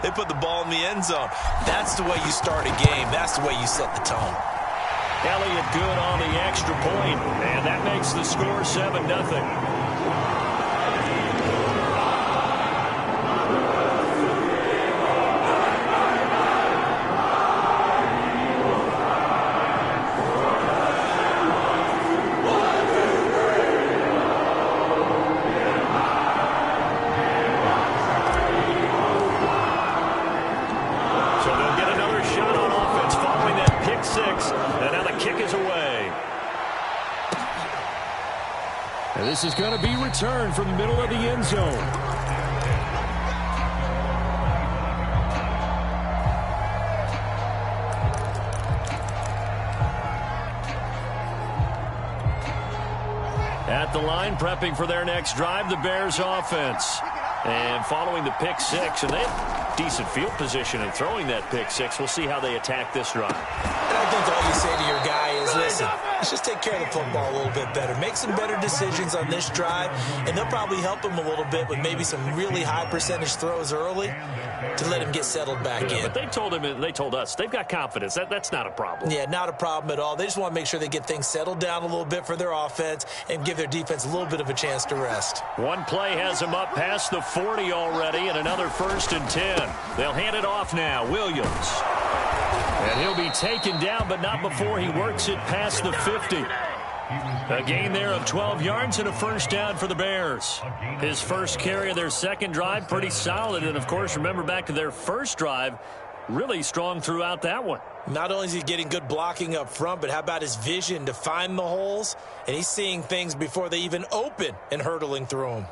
They put the ball in the end zone. That's the way you start a game. That's the way you set the tone. Elliott good on the extra point, and that makes the score 7-0. This is going to be returned from the middle of the end zone. At the line, prepping for their next drive, the Bears offense. And following the pick six, and they have decent field position in throwing that pick six. We'll see how they attack this drive. And I think all you say to your guy is, listen, let's just take care of the football a little bit better. Make some better decisions on this drive, and they'll probably help him a little bit with maybe some really high percentage throws early to let him get settled back in. But they told him, they told us, they've got confidence. That's not a problem. Yeah, not a problem at all. They just want to make sure they get things settled down a little bit for their offense and give their defense a little bit of a chance to rest. One play has him up past the 40 already, and another 1st and 10. They'll hand it off now. Williams. And he'll be taken down, but not before he works it past the 50. A gain there of 12 yards and a 1st down for the Bears. His first carry of their second drive, pretty solid. And, of course, remember back to their first drive, really strong throughout that one. Not only is he getting good blocking up front, but how about his vision to find the holes? And he's seeing things before they even open and hurtling through them.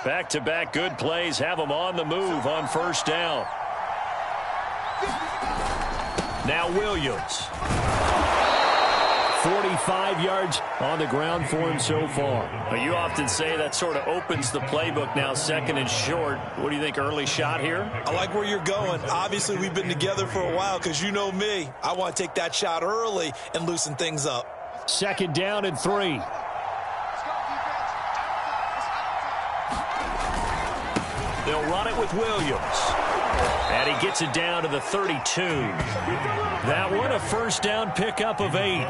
Back-to-back good plays have them on the move on 1st down. Now Williams. 45 yards on the ground for him so far. Well, you often say that sort of opens the playbook now, 2nd and short. What do you think, early shot here? I like where you're going. Obviously, we've been together for a while because you know me. I want to take that shot early and loosen things up. 2nd down and 3. They'll run it with Williams. And he gets it down to the 32. That one, a 1st down pickup of 8.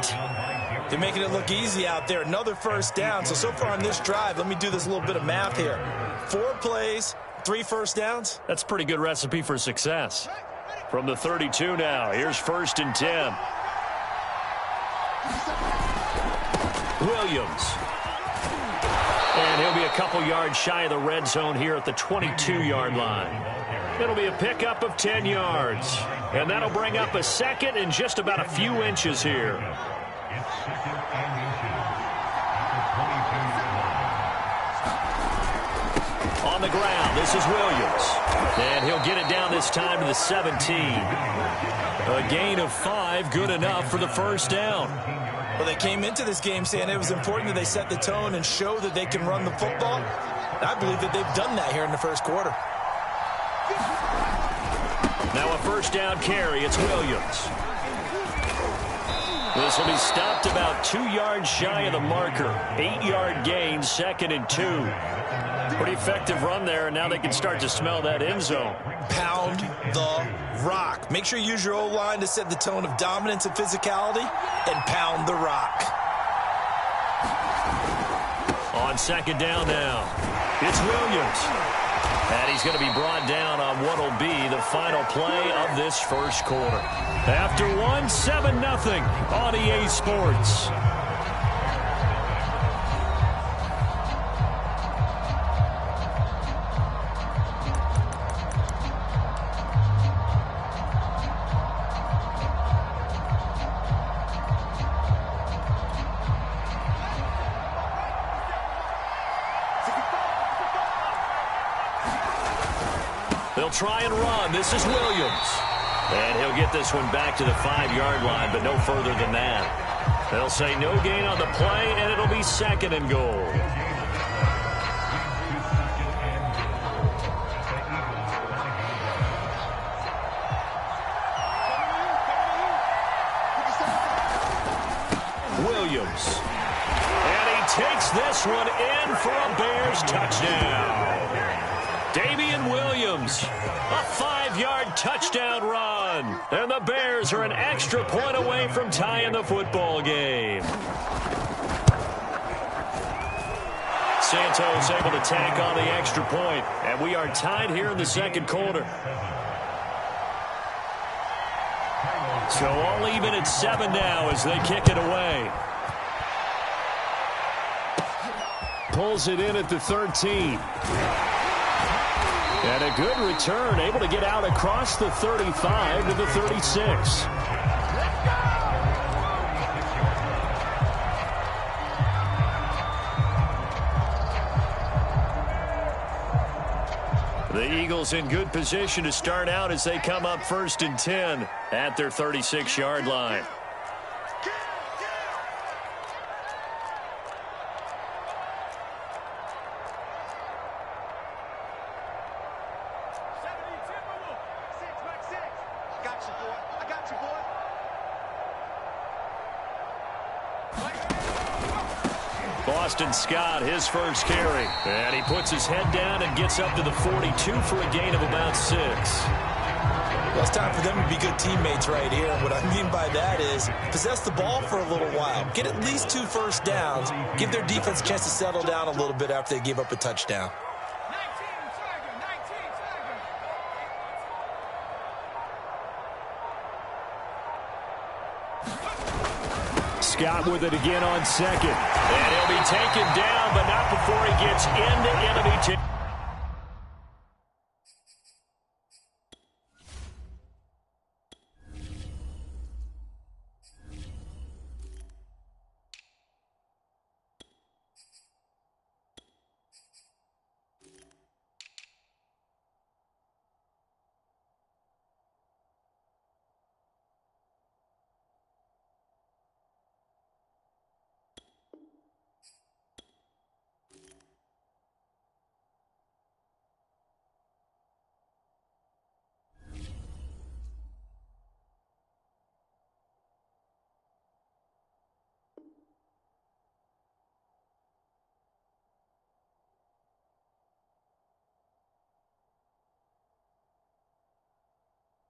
They're making it look easy out there. Another 1st down. So far on this drive, let me do this little bit of math here. 4 plays, 3 1st downs. That's a pretty good recipe for success. From the 32 now, here's 1st and 10. Williams. And he'll be a couple yards shy of the red zone here at the 22-yard line. It'll be a pickup of 10 yards. And that'll bring up a 2nd and just about a few inches here. On the ground, this is Williams. And he'll get it down this time to the 17. A gain of 5, good enough for the 1st down. Well, they came into this game saying it was important that they set the tone and show that they can run the football. And I believe that they've done that here in the 1st quarter. Now a 1st down carry. It's Williams. This will be stopped about 2 yards shy of the marker. 8-yard gain, 2nd and 2. Pretty effective run there, and now they can start to smell that end zone. Pound the rock. Make sure you use your O-line to set the tone of dominance and physicality, and pound the rock. On 2nd down now, it's Williams. And he's going to be brought down on what will be the final play of this 1st quarter. After one, 7-0 on EA Sports. They'll try and run. This is Williams. And he'll get this one back to the 5-yard line, but no further than that. They'll say no gain on the play, and it'll be 2nd and goal. Williams. And he takes this this one in for a Bears touchdown. Damian Williams, a 5-yard touchdown run. And the Bears are an extra point away from tying the football game. Santos able to tack on the extra point, and we are tied here in the second quarter. So all even at 7 now as they kick it away. Pulls it in at the 13. And a good return, able to get out across the 35 to the 36. The Eagles in good position to start out as they come up 1st and 10 at their 36-yard line. Boston Scott, his first carry. And he puts his head down and gets up to the 42 for a gain of about 6. Well, it's time for them to be good teammates right here. And what I mean by that is possess the ball for a little while. Get at least 2 first downs. Give their defense a chance to settle down a little bit after they give up a touchdown. Scott with it again on second. And he'll be taken down, but not before he gets into enemy territory.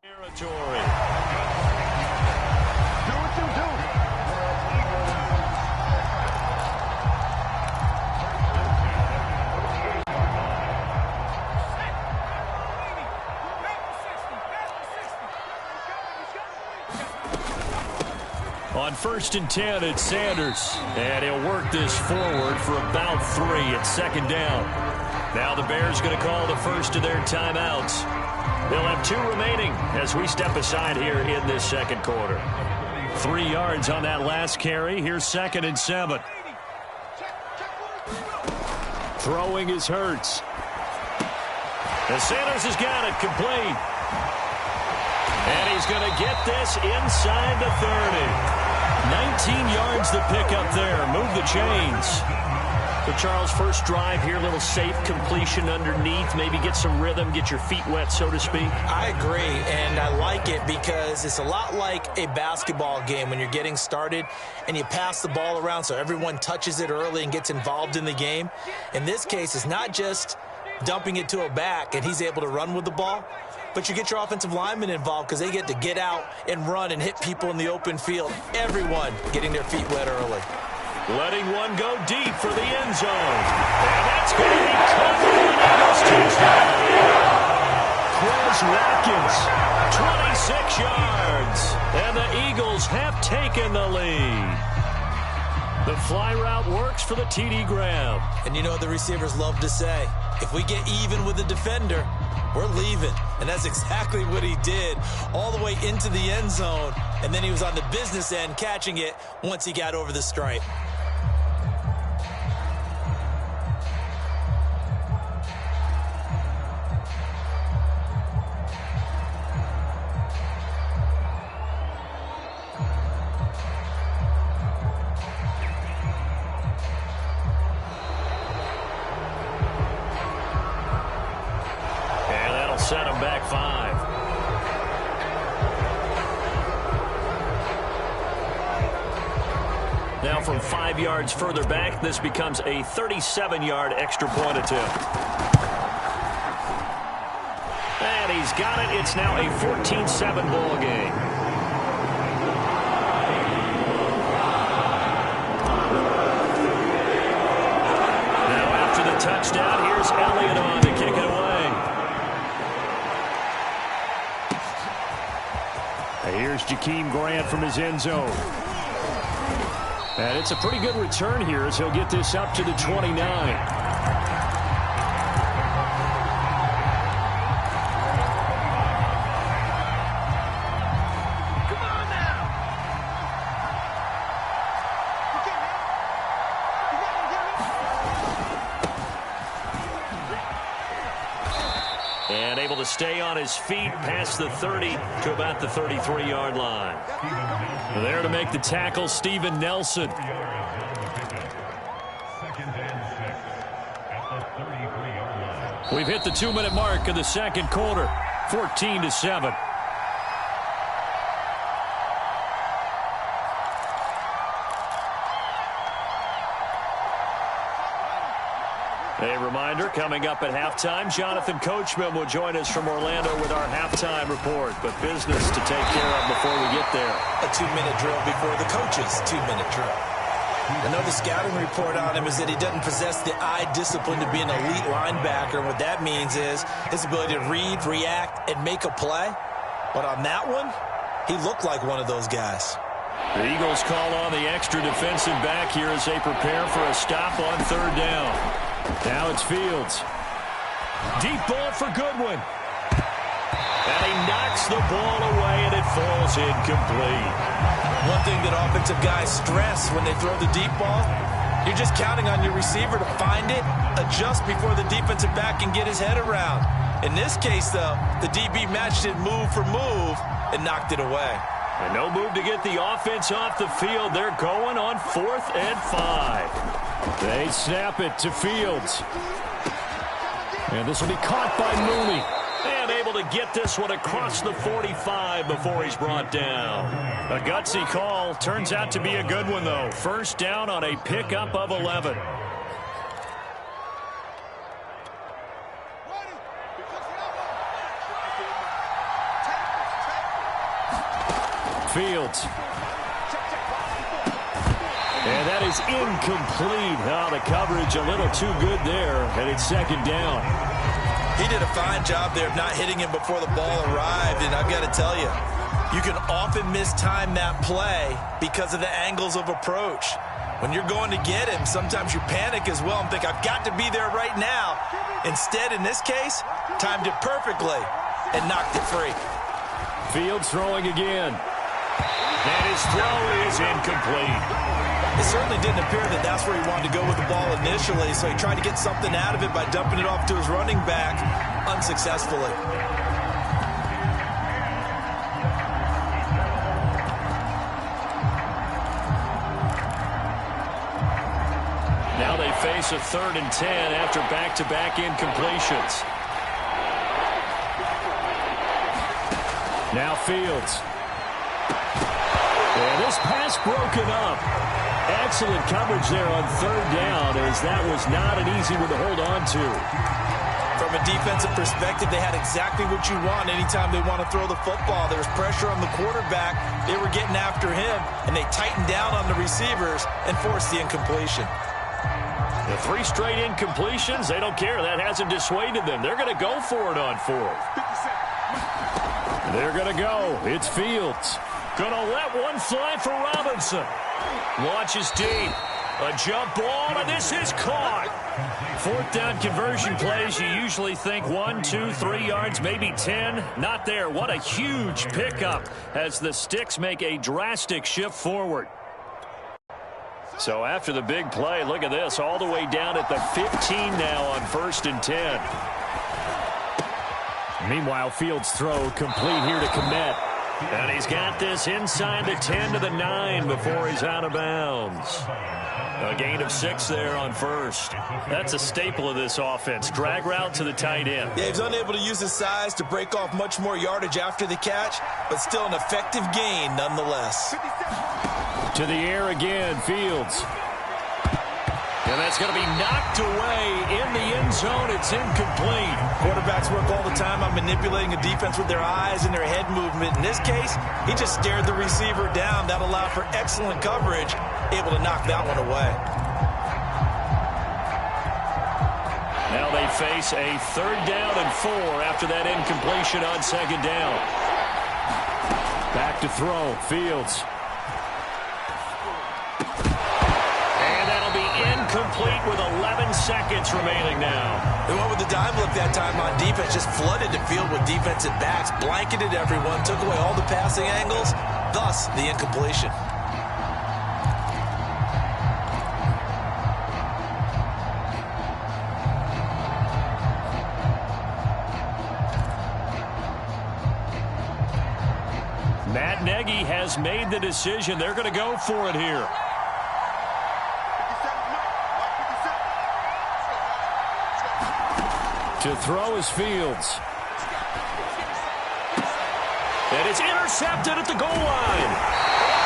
Territory. Do what you do. On 1st and 10, it's Sanders. And he'll work this forward for about 3 at 2nd down. Now the Bears going to call the first of their timeouts. They'll have 2 remaining as we step aside here in this second quarter. 3 yards on that last carry. Here's 2nd and 7. Throwing is Hurts. And Sanders has got it complete. And he's going to get this inside the 30. 19 yards to pick up there. Move the chains. So, Charles, first drive here, a little safe completion underneath. Maybe get some rhythm, get your feet wet, so to speak. I agree, and I like it because it's a lot like a basketball game when you're getting started and you pass the ball around so everyone touches it early and gets involved in the game. In this case, it's not just dumping it to a back and he's able to run with the ball, but you get your offensive linemen involved because they get to get out and run and hit people in the open field. Everyone getting their feet wet early. Letting one go deep for the end zone. And that's going to be caught for an Eagles touchdown. Quez Watkins, 26 yards. And the Eagles have taken the lead. The fly route works for the TD grab. And you know what the receivers love to say? If we get even with the defender, we're leaving. And that's exactly what he did all the way into the end zone. And then he was on the business end catching it once he got over the stripe. Set him back 5. Now from 5 yards further back. This becomes a 37-yard extra point attempt. And he's got it. It's now a 14-7 ball game. Now after the touchdown, here's Elliott on to kick it away. Here's Jakeem Grant from his end zone. And it's a pretty good return here as he'll get this up to the 29. And able to stay on his feet past the 30 to about the 33-yard line. There to make the tackle, Steven Nelson. We've hit the 2-minute mark of the second quarter, 14-7. A reminder, coming up at halftime, Jonathan Coachman will join us from Orlando with our halftime report. But business to take care of before we get there. A 2-minute drill before the coach's 2-minute drill. I know the scouting report on him is that he doesn't possess the eye discipline to be an elite linebacker. And what that means is his ability to read, react, and make a play. But on that one, he looked like one of those guys. The Eagles call on the extra defensive back here as they prepare for a stop on third down. Now it's Fields. Deep ball for Goodwin. And he knocks the ball away, and it falls incomplete. One thing that offensive guys stress when they throw the deep ball, you're just counting on your receiver to find it, adjust before the defensive back can get his head around. In this case, though, the DB matched it move for move and knocked it away. And no move to get the offense off the field. They're going on 4th and 5. They snap it to Fields. And this will be caught by Mooney. And able to get this one across the 45 before he's brought down. A gutsy call. Turns out to be a good one, though. First down on a pickup of 11. Fields. And that is incomplete. Oh, the coverage a little too good there, and it's second down. He did a fine job there of not hitting him before the ball arrived, and I've got to tell you, you can often mistime that play because of the angles of approach. When you're going to get him, sometimes you panic as well and think, I've got to be there right now. Instead, in this case, timed it perfectly and knocked it free. Fields throwing again. And his throw is incomplete. It certainly didn't appear that that's where he wanted to go with the ball initially, so he tried to get something out of it by dumping it off to his running back unsuccessfully. Now they face a 3rd and 10 after back-to-back incompletions. Now Fields. And this pass broken up. Excellent coverage there on 3rd down, as that was not an easy one to hold on to. From a defensive perspective, they had exactly what you want anytime they want to throw the football. There was pressure on the quarterback. They were getting after him, and they tightened down on the receivers and forced the incompletion. The 3 straight incompletions, they don't care. That hasn't dissuaded them. They're going to go for it on 4th. They're going to go. It's Fields. Going to let one fly for Robinson. Launches deep. A jump ball, and this is caught. 4th down conversion plays, you usually think 1, 2, 3 yards, maybe 10. Not there. What a huge pickup as the Sticks make a drastic shift forward. So after the big play, look at this, all the way down at the 15 now on 1st and 10. Meanwhile, Fields' throw complete here to Kmet. And he's got this inside the 10 to the 9 before he's out of bounds. A gain of 6 there on 1st. That's a staple of this offense. Drag route to the tight end. Yeah, he's unable to use his size to break off much more yardage after the catch, but still an effective gain nonetheless. To the air again, Fields. And that's going to be knocked away in the end zone. It's incomplete. Quarterbacks work all the time on manipulating a defense with their eyes and their head movement. In this case, he just stared the receiver down. That allowed for excellent coverage, able to knock that one away. Now they face a 3rd down and 4 after that incompletion on 2nd down. Back to throw, Fields. Complete with 11 seconds remaining now. They went with the dime look that time on defense, just flooded the field with defensive backs, blanketed everyone, took away all the passing angles, thus the incompletion. Matt Nagy has made the decision. They're going to go for it here. To throw is Fields. And it's intercepted at the goal line.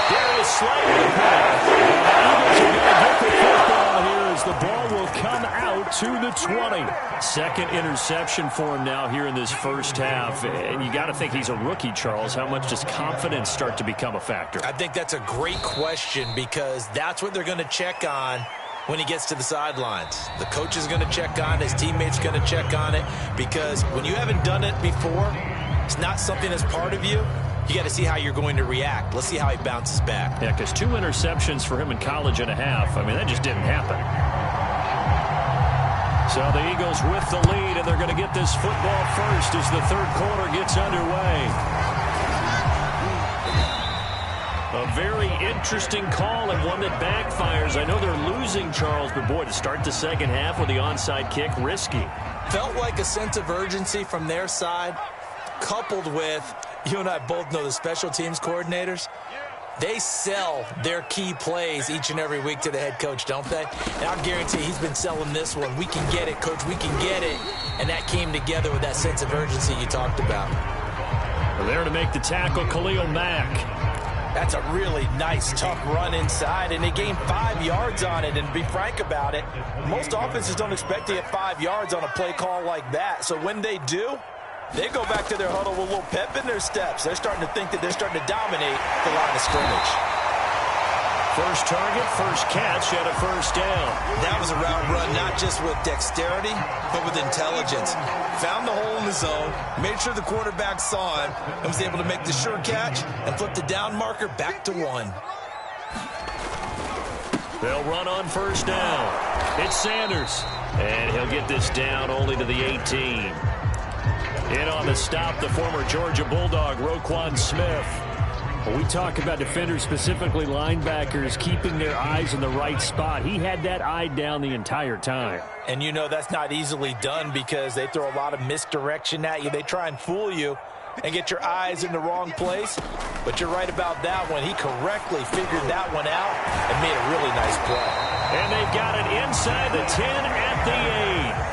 There is slightly picked. The Eagles are going to get the football here as the ball will come out to the 20. Second interception for him now here in this first half. And you got to think he's a rookie, Charles. How much does confidence start to become a factor? I think that's a great question because that's what they're going to check on when he gets to the sidelines. The coach is going to check on it. His teammates are going to check on it because when you haven't done it before, it's not something that's part of you. You got to see how you're going to react. Let's see how he bounces back. Yeah, because 2 interceptions for him in college and a half. I mean, that just didn't happen. So the Eagles with the lead, and they're going to get this football first as the 3rd quarter gets underway. A very interesting call and one that backfires. I know they're losing, Charles, but boy, to start the second half with the onside kick, risky. Felt like a sense of urgency from their side, coupled with, you and I both know the special teams coordinators. They sell their key plays each and every week to the head coach, don't they? And I'll guarantee he's been selling this one. We can get it, coach, we can get it. And that came together with that sense of urgency you talked about. Well, there to make the tackle, Khalil Mack. That's a really nice, tough run inside, and they gained 5 yards on it. And to be frank about it, most offenses don't expect to get 5 yards on a play call like that. So when they do, they go back to their huddle with a little pep in their steps. They're starting to think that they're starting to dominate the line of scrimmage. First target, first catch, and a first down. That was a route run, not just with dexterity, but with intelligence. Found the hole in the zone, made sure the quarterback saw him, and was able to make the sure catch and flip the down marker back to 1. They'll run on first down. It's Sanders. And he'll get this down only to the 18. In on the stop, the former Georgia Bulldog, Roquan Smith. When we talk about defenders, specifically linebackers, keeping their eyes in the right spot, he had that eye down the entire time. And you know that's not easily done because they throw a lot of misdirection at you. They try and fool you and get your eyes in the wrong place. But you're right about that one. He correctly figured that one out and made a really nice play. And they've got it inside the 10 at the 8.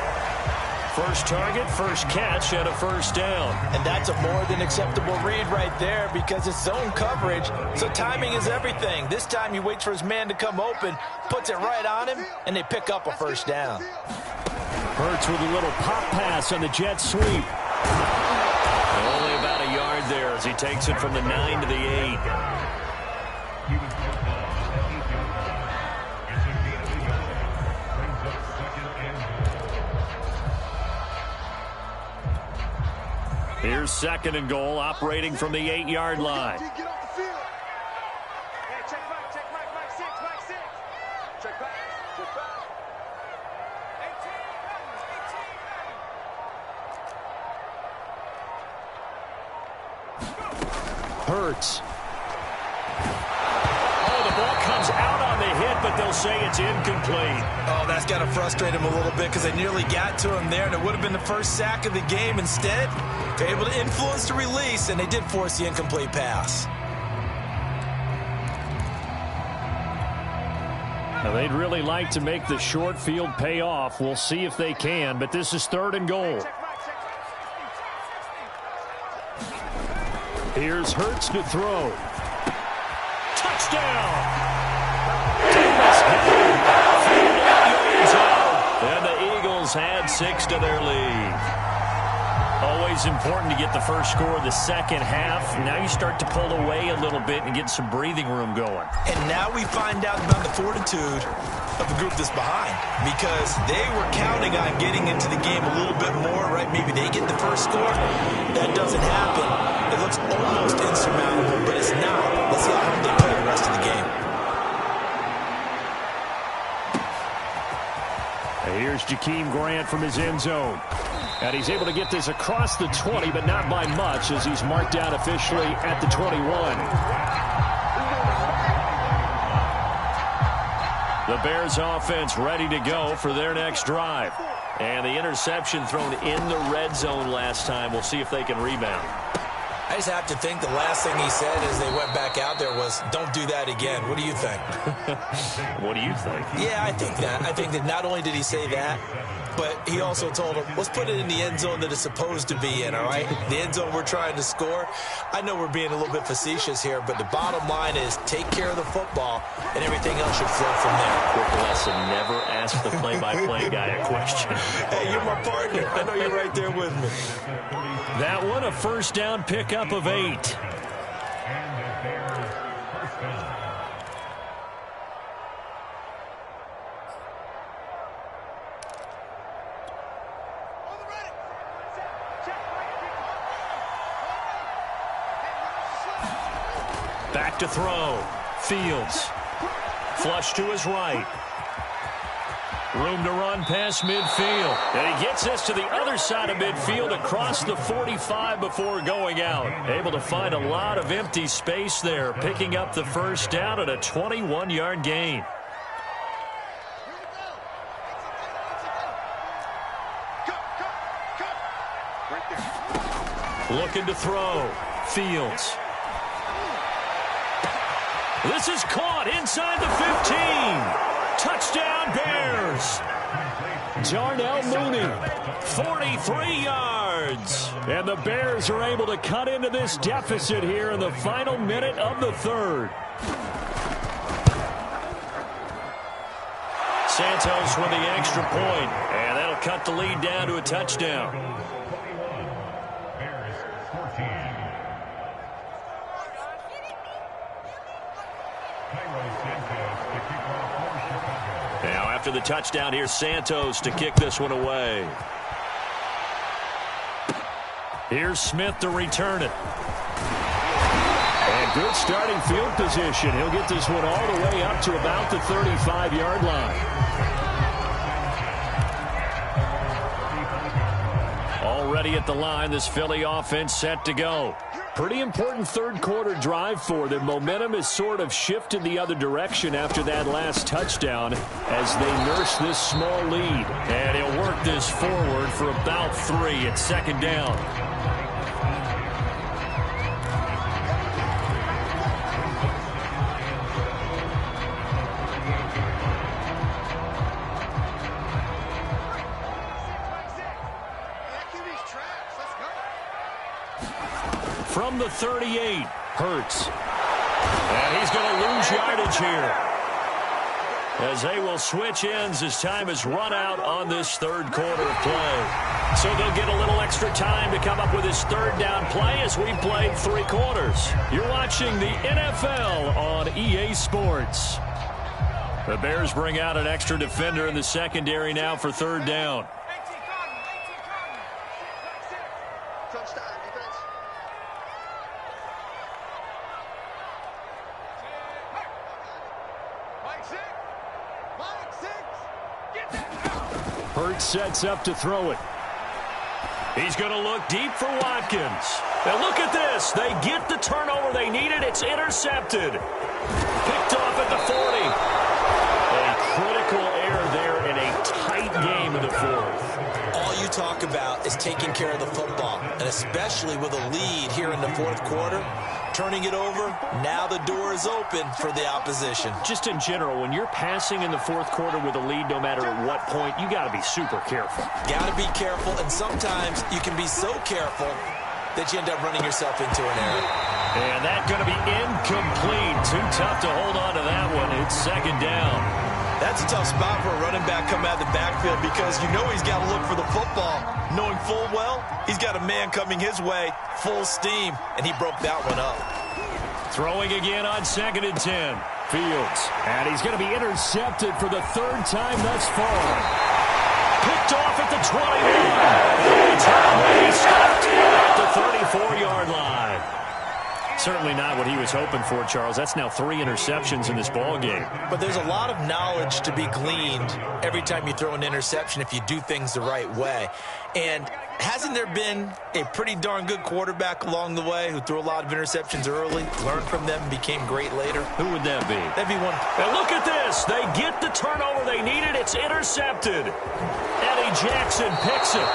First target, first catch, and a first down. And that's a more than acceptable read right there because it's zone coverage, so timing is everything. This time he waits for his man to come open, puts it right on him, and they pick up a first down. Hurts with a little pop pass on the jet sweep. Only about a yard there as he takes it from the 9 to the 8. Here's second and goal, operating from the 8-yard line. Hurts. Oh, the ball comes out on the hit, but they'll say it's incomplete. Oh, that's got to frustrate him a little bit because they nearly got to him there, and it would have been the first sack of the game. Instead, they're able to influence the release, and they did force the incomplete pass. Now, they'd really like to make the short field pay off. We'll see if they can, but this is third and goal. Here's Hurts to throw. Touchdown! Davis got him. 48 yards out. And the Eagles had 6 to their lead. Always important to get the first score of the second half. Now you start to pull away a little bit and get some breathing room going. And now we find out about the fortitude of the group that's behind, because they were counting on getting into the game a little bit more, right? Maybe they get the first score. That doesn't happen. It looks almost insurmountable, but it's not. Let's see how hard they play the rest of the game. Here's Jakeem Grant from his end zone. And he's able to get this across the 20, but not by much, as he's marked out officially at the 21. The Bears offense ready to go for their next drive. And the interception thrown in the red zone last time. We'll see if they can rebound. I just have to think the last thing he said as they went back out there was, don't do that again. What do you think? What do you think? Yeah, I think that. I think that not only did he say that, but he also told him, let's put it in the end zone that it's supposed to be in, all right? The end zone we're trying to score. I know we're being a little bit facetious here, but the bottom line is take care of the football, and everything else should flow from there. Quick lesson, never ask the play-by-play guy a question. Hey, you're my partner. I know you're right there with me. That one, a first down pickup of 8. Back to throw. Fields. Flush to his right. Room to run past midfield. And he gets this to the other side of midfield across the 45 before going out. Able to find a lot of empty space there, picking up the first down at a 21-yard gain. Looking to throw. Fields. This is caught inside the 15. Touchdown Bears. Darnell Mooney, 43 yards. And the Bears are able to cut into this deficit here in the final minute of the third. Santos with the extra point, and that'll cut the lead down to a touchdown. Now after the touchdown, here's Santos to kick this one away. Here's Smith to return it. And good starting field position. He'll get this one all the way up to about the 35-yard line. Already at the line, this Philly offense set to go. Pretty important third quarter drive for them. Momentum has sort of shifted the other direction after that last touchdown as they nurse this small lead. And he'll work this forward for about 3 at second down. From the 38, Hurts. And he's going to lose yardage here, as they will switch ends as time is run out on this third quarter of play. So they'll get a little extra time to come up with this third down play as we've played 3 quarters. You're watching the NFL on EA Sports. The Bears bring out an extra defender in the secondary now for third down. Hurts sets up to throw it. He's going to look deep for Watkins. Now look at this. They get the turnover they needed. It's intercepted. Picked off at the 40. A critical error there in a tight game in the fourth. All you talk about is taking care of the football, and especially with a lead here in the fourth quarter. Turning it over, now the door is open for the opposition. Just in general, when you're passing in the fourth quarter with a lead, no matter at what point, you got to be super careful. Got to be careful, and sometimes you can be so careful that you end up running yourself into an error. And that's going to be incomplete. Too tough to hold on to that one. It's second down. That's a tough spot for a running back coming out of the backfield because you know he's got to look for the football, knowing full well he's got a man coming his way, full steam, and he broke that one up. Throwing again on 2nd and 10. Fields. And he's going to be intercepted for the third time thus far. Picked off at the 21. He's stopped at the 34-yard line. Certainly not what he was hoping for, Charles. That's now 3 interceptions in this ball game. But there's a lot of knowledge to be gleaned every time you throw an interception if you do things the right way. And hasn't there been a pretty darn good quarterback along the way who threw a lot of interceptions early, learned from them, and became great later? Who would that be? That'd be one. And look at this. They get the turnover they needed. It's intercepted. Eddie Jackson picks it.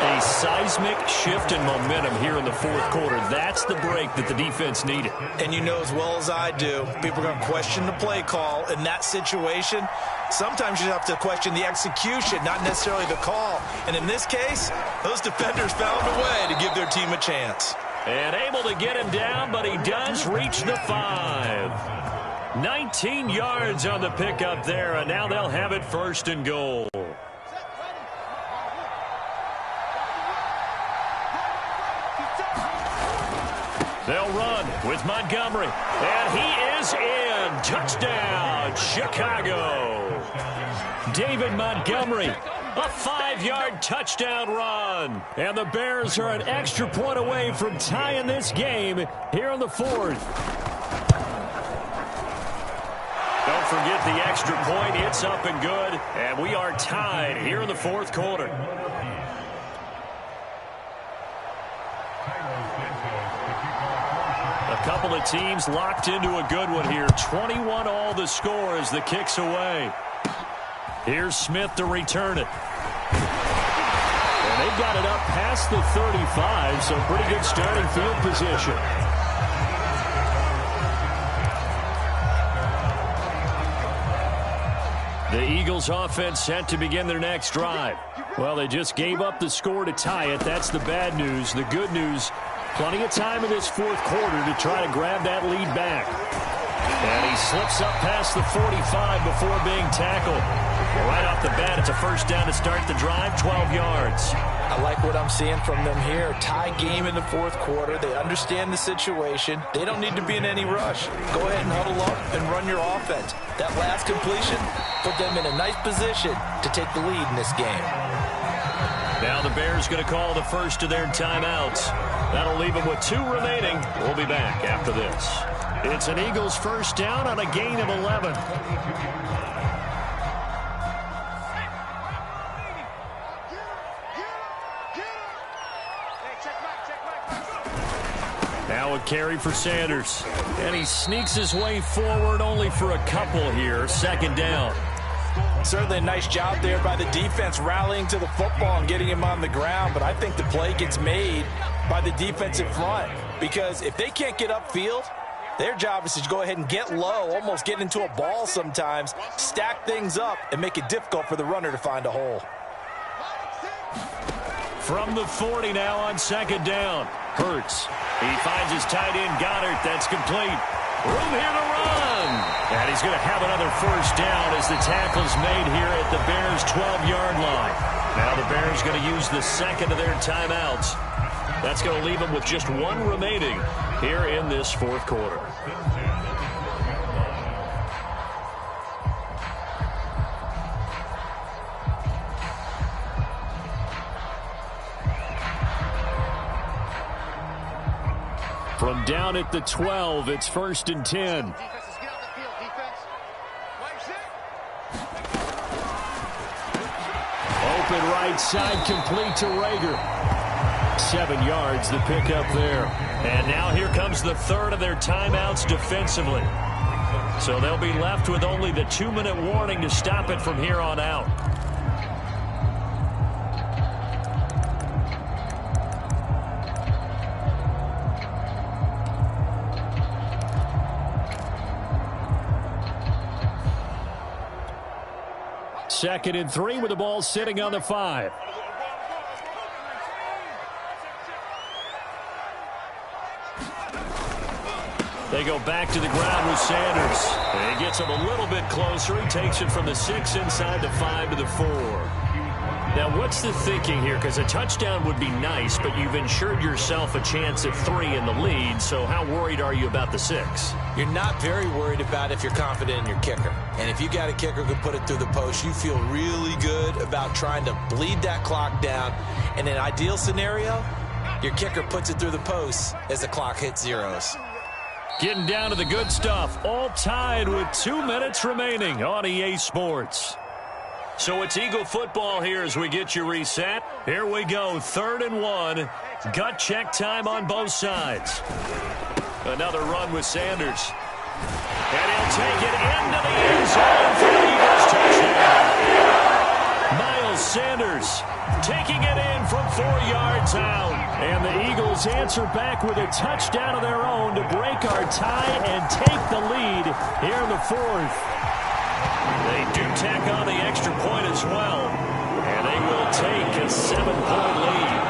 A seismic shift in momentum here in the fourth quarter. That's the break that the defense needed. And you know as well as I do, people are going to question the play call in that situation. Sometimes you have to question the execution, not necessarily the call. And in this case, those defenders found a way to give their team a chance. And able to get him down, but he does reach the 5. 19 yards on the pickup there, and now they'll have it 1st and goal. They'll run with Montgomery, and he is in. Touchdown, Chicago. David Montgomery, a 5-yard touchdown run. And the Bears are an extra point away from tying this game here in the 4th. Don't forget the extra point. It's up and good, and we are tied here in the 4th quarter. A couple of teams locked into a good one here. 21 all the score as the kick's away. Here's Smith to return it. And they've got it up past the 35, so pretty good starting field position. The Eagles offense set to begin their next drive. Well, they just gave up the score to tie it. That's the bad news. The good news, plenty of time in this 4th quarter to try to grab that lead back. And he slips up past the 45 before being tackled. Right off the bat, it's a 1st down to start the drive, 12 yards. I like what I'm seeing from them here. Tie game in the 4th quarter. They understand the situation. They don't need to be in any rush. Go ahead and huddle up and run your offense. That last completion put them in a nice position to take the lead in this game. Now the Bears going to call the first of their timeouts. That'll leave them with 2 remaining. We'll be back after this. It's an Eagles 1st down on a gain of 11. Now a carry for Sanders. And he sneaks his way forward only for a couple here. 2nd down. Certainly a nice job there by the defense rallying to the football and getting him on the ground. But I think the play gets made by the defensive front. Because if they can't get upfield, their job is to go ahead and get low, almost get into a ball sometimes, stack things up, and make it difficult for the runner to find a hole. From the 40 now on 2nd down. Hurts. He finds his tight end, Goddard. That's complete. Room here to run. And he's going to have another 1st down as the tackle's made here at the Bears' 12-yard line. Now the Bears going to use the 2nd of their timeouts. That's going to leave them with just 1 remaining here in this 4th quarter. From down at the 12, it's 1st and 10. Open right side, complete to Rager. 7 yards, the pickup there. And now here comes the 3rd of their timeouts defensively. So they'll be left with only the 2-minute warning to stop it from here on out. Second and 3 with the ball sitting on the 5. They go back to the ground with Sanders. And he gets him a little bit closer. He takes it from the 6 inside the 5 to the 4. Now, what's the thinking here? Because a touchdown would be nice, but you've ensured yourself a chance at 3 in the lead, so how worried are you about the 6? You're not very worried about if you're confident in your kicker. And if you got a kicker who can put it through the post, you feel really good about trying to bleed that clock down. In an ideal scenario, your kicker puts it through the post as the clock hits zeros. Getting down to the good stuff, all tied with 2 minutes remaining on EA Sports. So it's Eagle football here as we get you reset. Here we go, 3rd and 1. Gut check time on both sides. Another run with Sanders. And he'll take it into the end zone for the Eagles touchdown. Miles Sanders taking it in from 4 yards out. And the Eagles answer back with a touchdown of their own to break our tie and take the lead here in the 4th. They do tack on the extra point as well. And they will take a 7-point lead.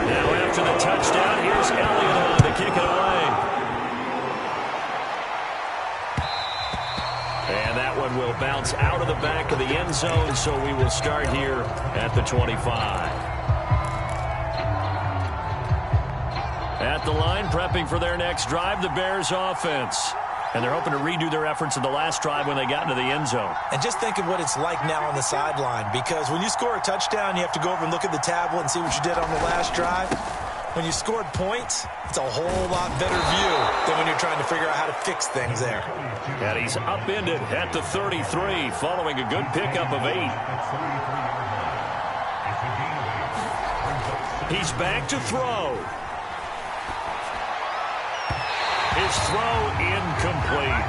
Now after the touchdown, here's Elliott on to kick it away. And that one will bounce out of the back of the end zone, so we will start here at the 25. At the line, prepping for their next drive, the Bears offense. And they're hoping to redo their efforts in the last drive when they got into the end zone. And just think of what it's like now on the sideline, because when you score a touchdown, you have to go over and look at the tablet and see what you did on the last drive. When you scored points, it's a whole lot better view than when you're trying to figure out how to fix things there. And he's upended at the 33 following a good pickup of 8. He's back to throw. His throw incomplete.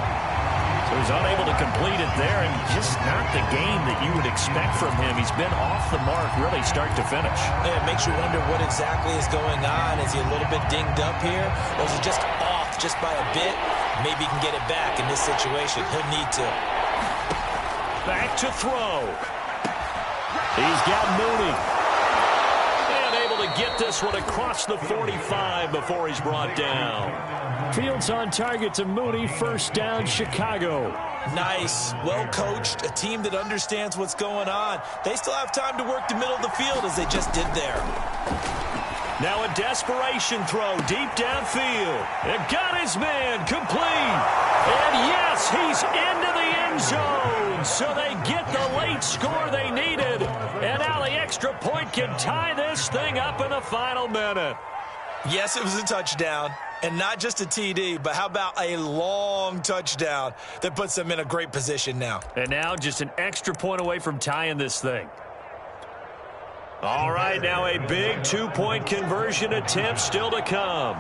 So he's unable to complete it there, and just not the game that you would expect from him. He's been off the mark really start to finish. Yeah, it makes you wonder what exactly is going on. Is he a little bit dinged up here, or is he just off just by a bit? Maybe he can get it back in this situation. He'll need to. Back to throw. He's got Mooney. And able to get this one across the 45 before he's brought down. Fields on target to Mooney. First down, Chicago. Nice. Well coached. A team that understands what's going on. They still have time to work the middle of the field as they just did there. Now a desperation throw deep downfield. It got his man complete. And yes, he's into the end zone. So they get the late score they needed. And now the extra point can tie this thing up in the final minute. Yes, it was a touchdown. And not just a TD, but how about a long touchdown that puts them in a great position now. And now just an extra point away from tying this thing. All right, now a big two-point conversion attempt still to come.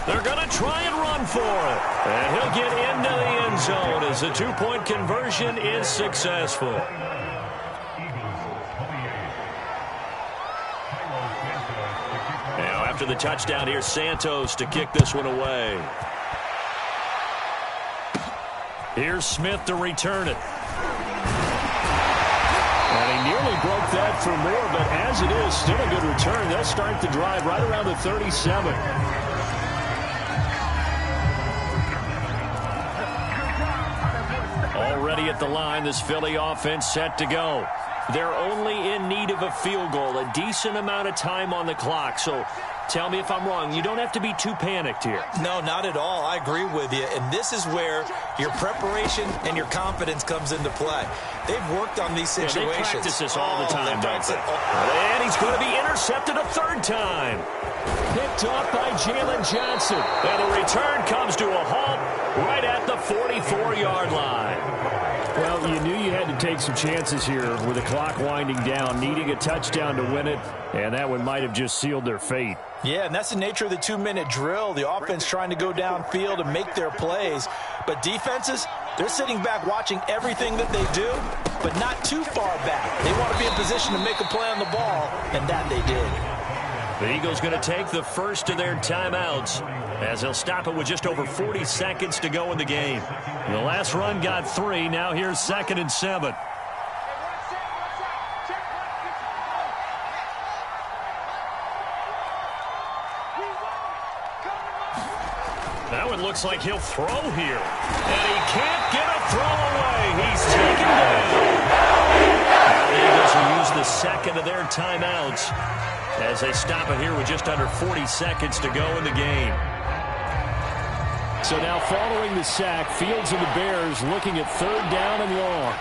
They're going to try and run for it. And he'll get into the end zone as the two-point conversion is successful. Now after the touchdown, here's Santos to kick this one away. Here's Smith to return it. And he nearly broke that for more, but as it is, still a good return. They'll start the drive right around the 37. Already at the line, this Philly offense set to go. They're only in need of a field goal, a decent amount of time on the clock. So tell me if I'm wrong. You don't have to be too panicked here. No, not at all. I agree with you. And this is where your preparation and your confidence comes into play. They've worked on these situations. Yeah, they practice this all the time, don't they? And he's going to be intercepted a third time. Picked off by Jalen Johnson. And the return comes to a halt right at the 44-yard line. Well, you knew you had to take some chances here with the clock winding down, needing a touchdown to win it, and that one might have just sealed their fate. Yeah, and that's the nature of the two-minute drill. The offense trying to go downfield and make their plays. But defenses, they're sitting back watching everything that they do, but not too far back. They want to be in position to make a play on the ball, and that they did. The Eagles going to take the first of their timeouts as they'll stop it with just over 40 seconds to go in the game. The last run got 3. Now here's 2nd and 7. Now it looks like he'll throw here. And he can't get a throw away. He's taken down. Now the Eagles will use the second of their timeouts as they stop it here with just under 40 seconds to go in the game. So now following the sack, Fields and the Bears looking at third down and long.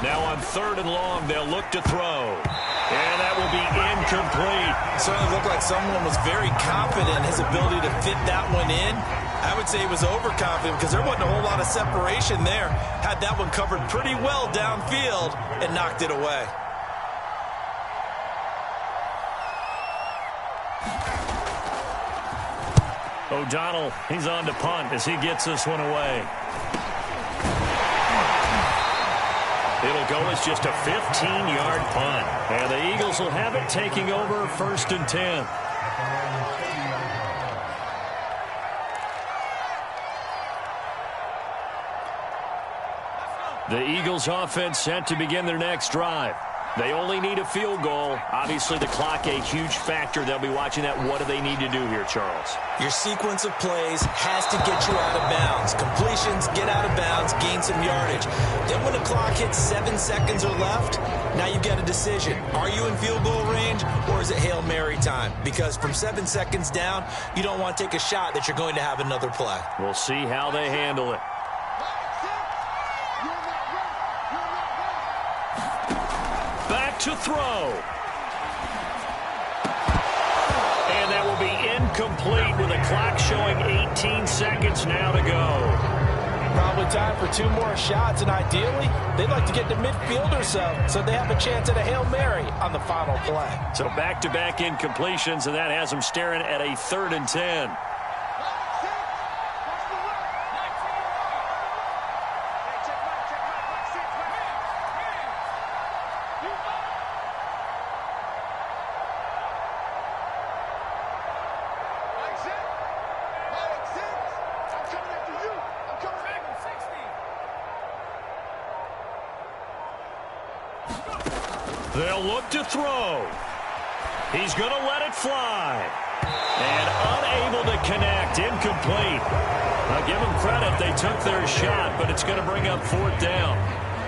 Now on third and long, they'll look to throw. And that will be incomplete. Certainly looked like someone was very confident in his ability to fit that one in. I would say he was overconfident because there wasn't a whole lot of separation there. Had that one covered pretty well downfield and knocked it away. O'Donnell, he's on to punt as he gets this one away. It'll go as just a 15-yard punt. And the Eagles will have it taking over first and 10. The Eagles offense set to begin their next drive. They only need a field goal. Obviously, the clock a huge factor. They'll be watching that. What do they need to do here, Charles? Your sequence of plays has to get you out of bounds. Completions, get out of bounds, gain some yardage. Then when the clock hits 7 seconds or left, now you get a decision. Are you in field goal range or is it Hail Mary time? Because from 7 seconds down, you don't want to take a shot that you're going to have another play. We'll see how they handle it. To throw. And that will be incomplete with a clock showing 18 seconds now to go. Probably time for 2 more shots, and ideally, they'd like to get to midfield or so they have a chance at a Hail Mary on the final play. So back-to-back incompletions, and that has them staring at a 3rd and 10. They'll look to throw. He's going to let it fly. And unable to connect. Incomplete. I'll give them credit. They took their shot, but it's going to bring up 4th down.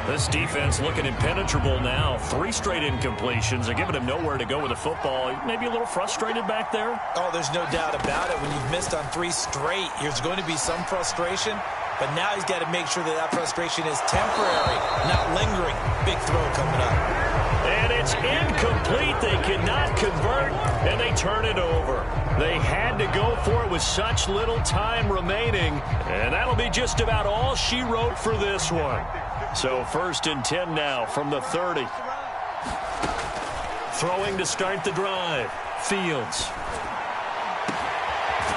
This defense looking impenetrable now. 3 straight incompletions. They're giving him nowhere to go with the football. Maybe a little frustrated back there. Oh, there's no doubt about it. When you've missed on 3 straight, there's going to be some frustration. But now he's got to make sure that frustration is temporary, not lingering. Big throw coming up. And it's incomplete. They cannot convert, and they turn it over. They had to go for it with such little time remaining, and that'll be just about all she wrote for this one. So 1st and 10 now from the 30. Throwing to start the drive. Fields.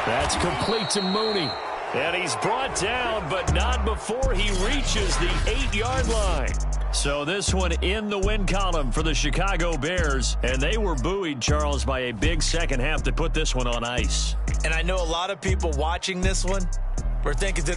That's complete to Mooney. And he's brought down, but not before he reaches the 8-yard line. So this one in the win column for the Chicago Bears. And they were buoyed, Charles, by a big second half to put this one on ice. And I know a lot of people watching this one were thinking to